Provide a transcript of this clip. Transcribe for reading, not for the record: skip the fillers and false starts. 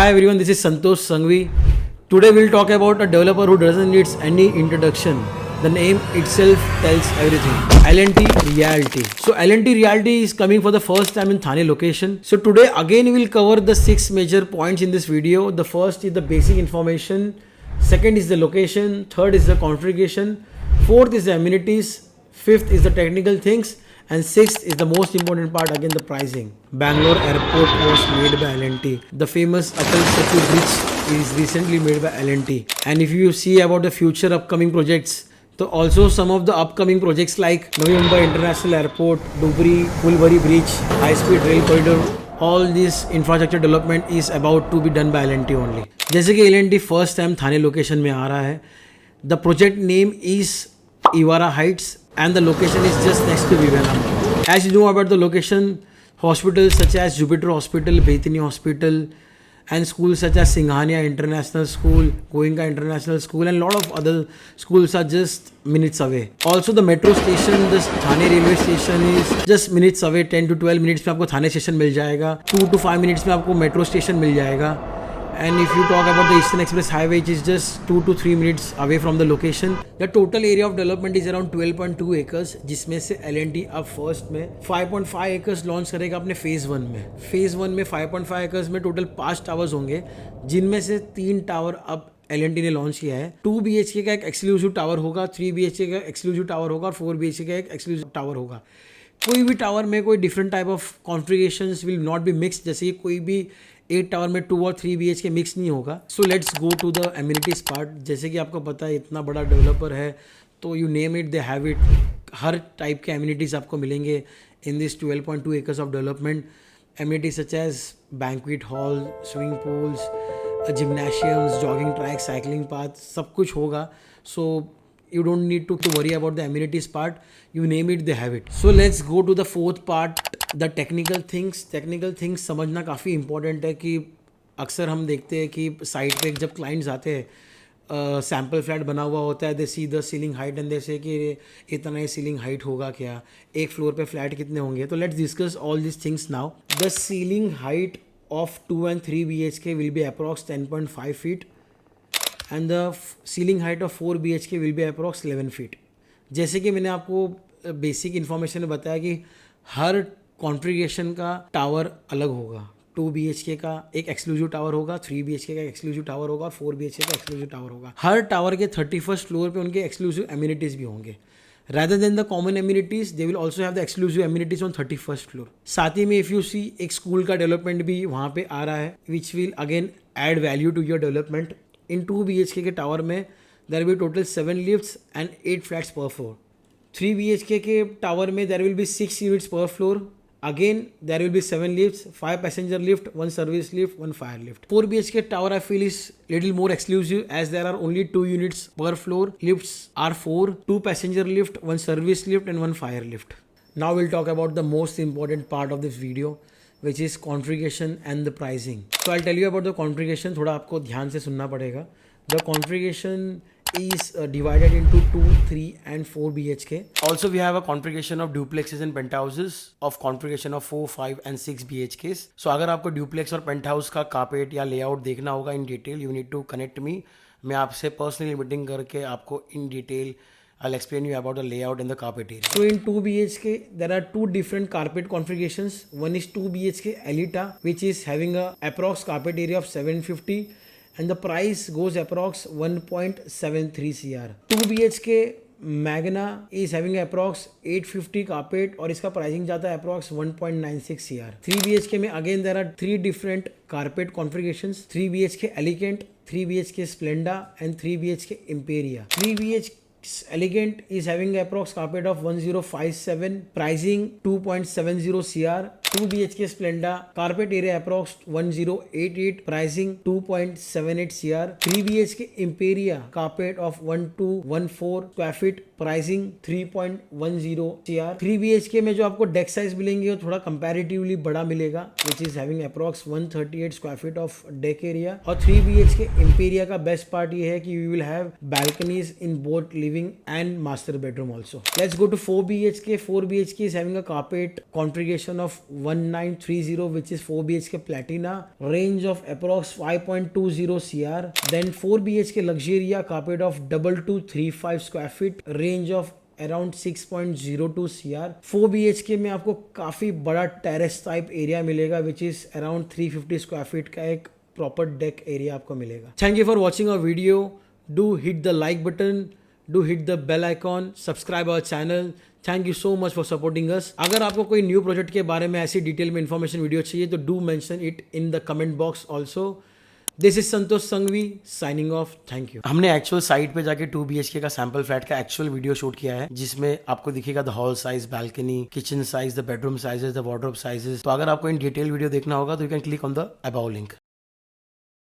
Hi everyone, this is Santosh Sanghvi. Today we'll talk about a developer who doesn't need any introduction. The name itself tells everything. L&T Realty. So L&T Realty is coming for the first time in Thane location. So today again we'll cover the 6 major points in this video. The first is the basic information. Second is the location. Third is the configuration. Fourth is the amenities. Fifth is the technical things. And sixth is the most important part, again the pricing. Bangalore airport was made by L&T. The famous Atal Setu bridge is recently made by L&T. And if you see about the future upcoming projects, so also some of the upcoming projects like Navi Mumbai International Airport, Dubri, Fulbari Bridge, High Speed Rail Corridor, all this infrastructure development is about to be done by L&T only. जैसे कि L&T first time थाने location में आ रहा है. The project name is Evara Heights and the location is just next to Vivekananda. As you know about the location, hospitals such as Jupiter Hospital, Bethany Hospital, and schools such as Singhania International School, Goenka International School, and a lot of other schools are just minutes away. Also, the metro station, the Thane railway station is just minutes away. 10 to 12 minutes में आपको थाने station मिल जाएगा. 2 to 5 minutes में आपको metro station मिल जाएगा. And if you talk about the Eastern Express Highway, which is just 2 to 3 minutes away from the location, the total area of development is around 12.2 acres, जिसमें से L&T अब first में 5.5 acres launch करेगा अपने phase 1 में. Phase 1 में 5.5 acres में total 5 towers होंगे, जिनमें से 3 टावर अब L&T ने लॉन्च किया है. 2 BHK का एक एक्सक्लूसिव टावर होगा, 3 BHK का एक्सक्लूसिव टावर होगा और 4 BHK का एक एक्सक्लूसिव टावर होगा. कोई भी टावर में कोई different type of configurations will not be mix. जैसे कि कोई भी 8 टावर में 2 और 3 BHK मिक्स नहीं होगा. So let's go to the amenities part. जैसे कि आपको पता है इतना बड़ा डेवलपर है तो you name it they have it. हर टाइप के एमिनिटीज़ आपको मिलेंगे in this 12.2 acres of development. Amenities such as banquet hall, swimming pools, gymnasiums, jogging track, cycling path, सब कुछ होगा. सो you don't need to worry about the amenities part. You name it, they have it. So let's go to the fourth part, the technical things. Technical things समझना काफ़ी important है कि अक्सर हम देखते हैं कि साइट पे जब क्लाइंट्स आते हैं, सैम्पल फ्लैट बना हुआ होता है, they see the ceiling height and they say कि इतना ही सीलिंग हाइट होगा क्या, एक फ्लोर पे फ्लैट कितने होंगे. तो let's discuss all this things now. The ceiling height of 2 and 3 BHK will be approx 10.5 feet. And the ceiling height of 4 BHK will be approx 11 feet. जैसे कि मैंने आपको बेसिक इन्फॉर्मेशन में बताया कि हर कॉन्फ़िगरेशन का टावर अलग होगा. 2 BHK का एक एक्सक्लूसिव टावर होगा, 3 BHK का एक्सक्लूसिव टावर होगा और 4 BHK का एक्सक्लूसिव टावर होगा. हर टावर के 31st फ्लोर पे उनके एक्सक्लूसिव एमिनिटीज़ भी होंगे. Rather than the common amenities, they will also have the exclusive amenities on 31st floor. साथ ही में if you see एक स्कूल का डेवलपमेंट भी वहाँ पे आ रहा है, which will again add value to your development. In 2 BHK के टावर में there will be total 7 lifts and 8 flats per floor. 3 BHK के टावर में there will be 6 units per floor. Again there will be 7 lifts, 5 passenger lift, 1 service lift, 1 fire lift. 4 BHK tower I feel is little more exclusive as there are only 2 units per floor. Lifts are 4, 2 passenger lift, 1 service lift and 1 fire lift. Now we'll talk about the most important part of this video, which is configuration and the pricing. So I'll tell you about the configuration. थोड़ा आपको ध्यान से सुनना पड़ेगा. The configuration is divided into 2, 3 and 4 BHK. Also we have a configuration of duplexes and penthouses of configuration of 4, 5 and 6 BHKs. So अगर आपको duplex और penthouse का carpet या layout देखना होगा in detail, you need to connect me. मैं आपसे personally meeting करके आपको in detail I'll explain you about the layout and the carpet area. So in 2 BHK, there are 2 different carpet configurations. One is 2 BHK Elita, which is having a approx carpet area of 750 and the price goes approx 1.73 CR. 2 BHK Magna is having approx 850 carpet और इसका pricing जाता है approx 1.96 CR. 3 BHK में again there are 3 different carpet configurations. 3 BHK Elegant, 3 BHK Splenda and 3 BHK Imperia. 3 BHK Elegant is having approx carpet of 1057, pricing 2.70 CR. 2 BHK Splenda carpet area approx 1088, pricing 2.78 CR. 3 BHK Imperia carpet of 1214 square feet, pricing 3.10 CR. 3 BHK में जो आपको deck size मिलेंगे वो थोड़ा comparatively बड़ा मिलेगा, which is having approx 138 square feet of deck area. और 3 BHK Imperia का बेस्ट पार्ट ये है कि you will have balconies in both living and master bedroom also. Let's go to 4 BHK. 4 BHK is having a carpet configuration of 1930 which is 4 BHK Platina, range of approx 5.20 CR. Then 4 BHK Luxuria carpet of 2235 square feet, range of around 6.02 CR. 4 BHK में आपको काफ़ी बड़ा terrace type area मिलेगा which is around 350 square feet का एक proper deck area आपको मिलेगा. Thank you for watching our video. Do hit the like button, do hit the bell icon, subscribe our channel. Thank you so much for supporting us. अगर आपको कोई new project के बारे में ऐसी detail में इन्फॉर्मेशन वीडियो चाहिए तो do mention it in the comment box also. This is Santosh Sanghvi signing off. Thank you. हमने एक्चुअल साइट पे जाके 2 BHK का सैंपल फ्लैट का एक्चुअल वीडियो शूट किया है जिसमें आपको दिखेगा the hall size, balcony, kitchen size, the bedroom sizes, the wardrobe sizes. तो अगर आपको इन डिटेल वीडियो देखना होगा तो you can click on the above link.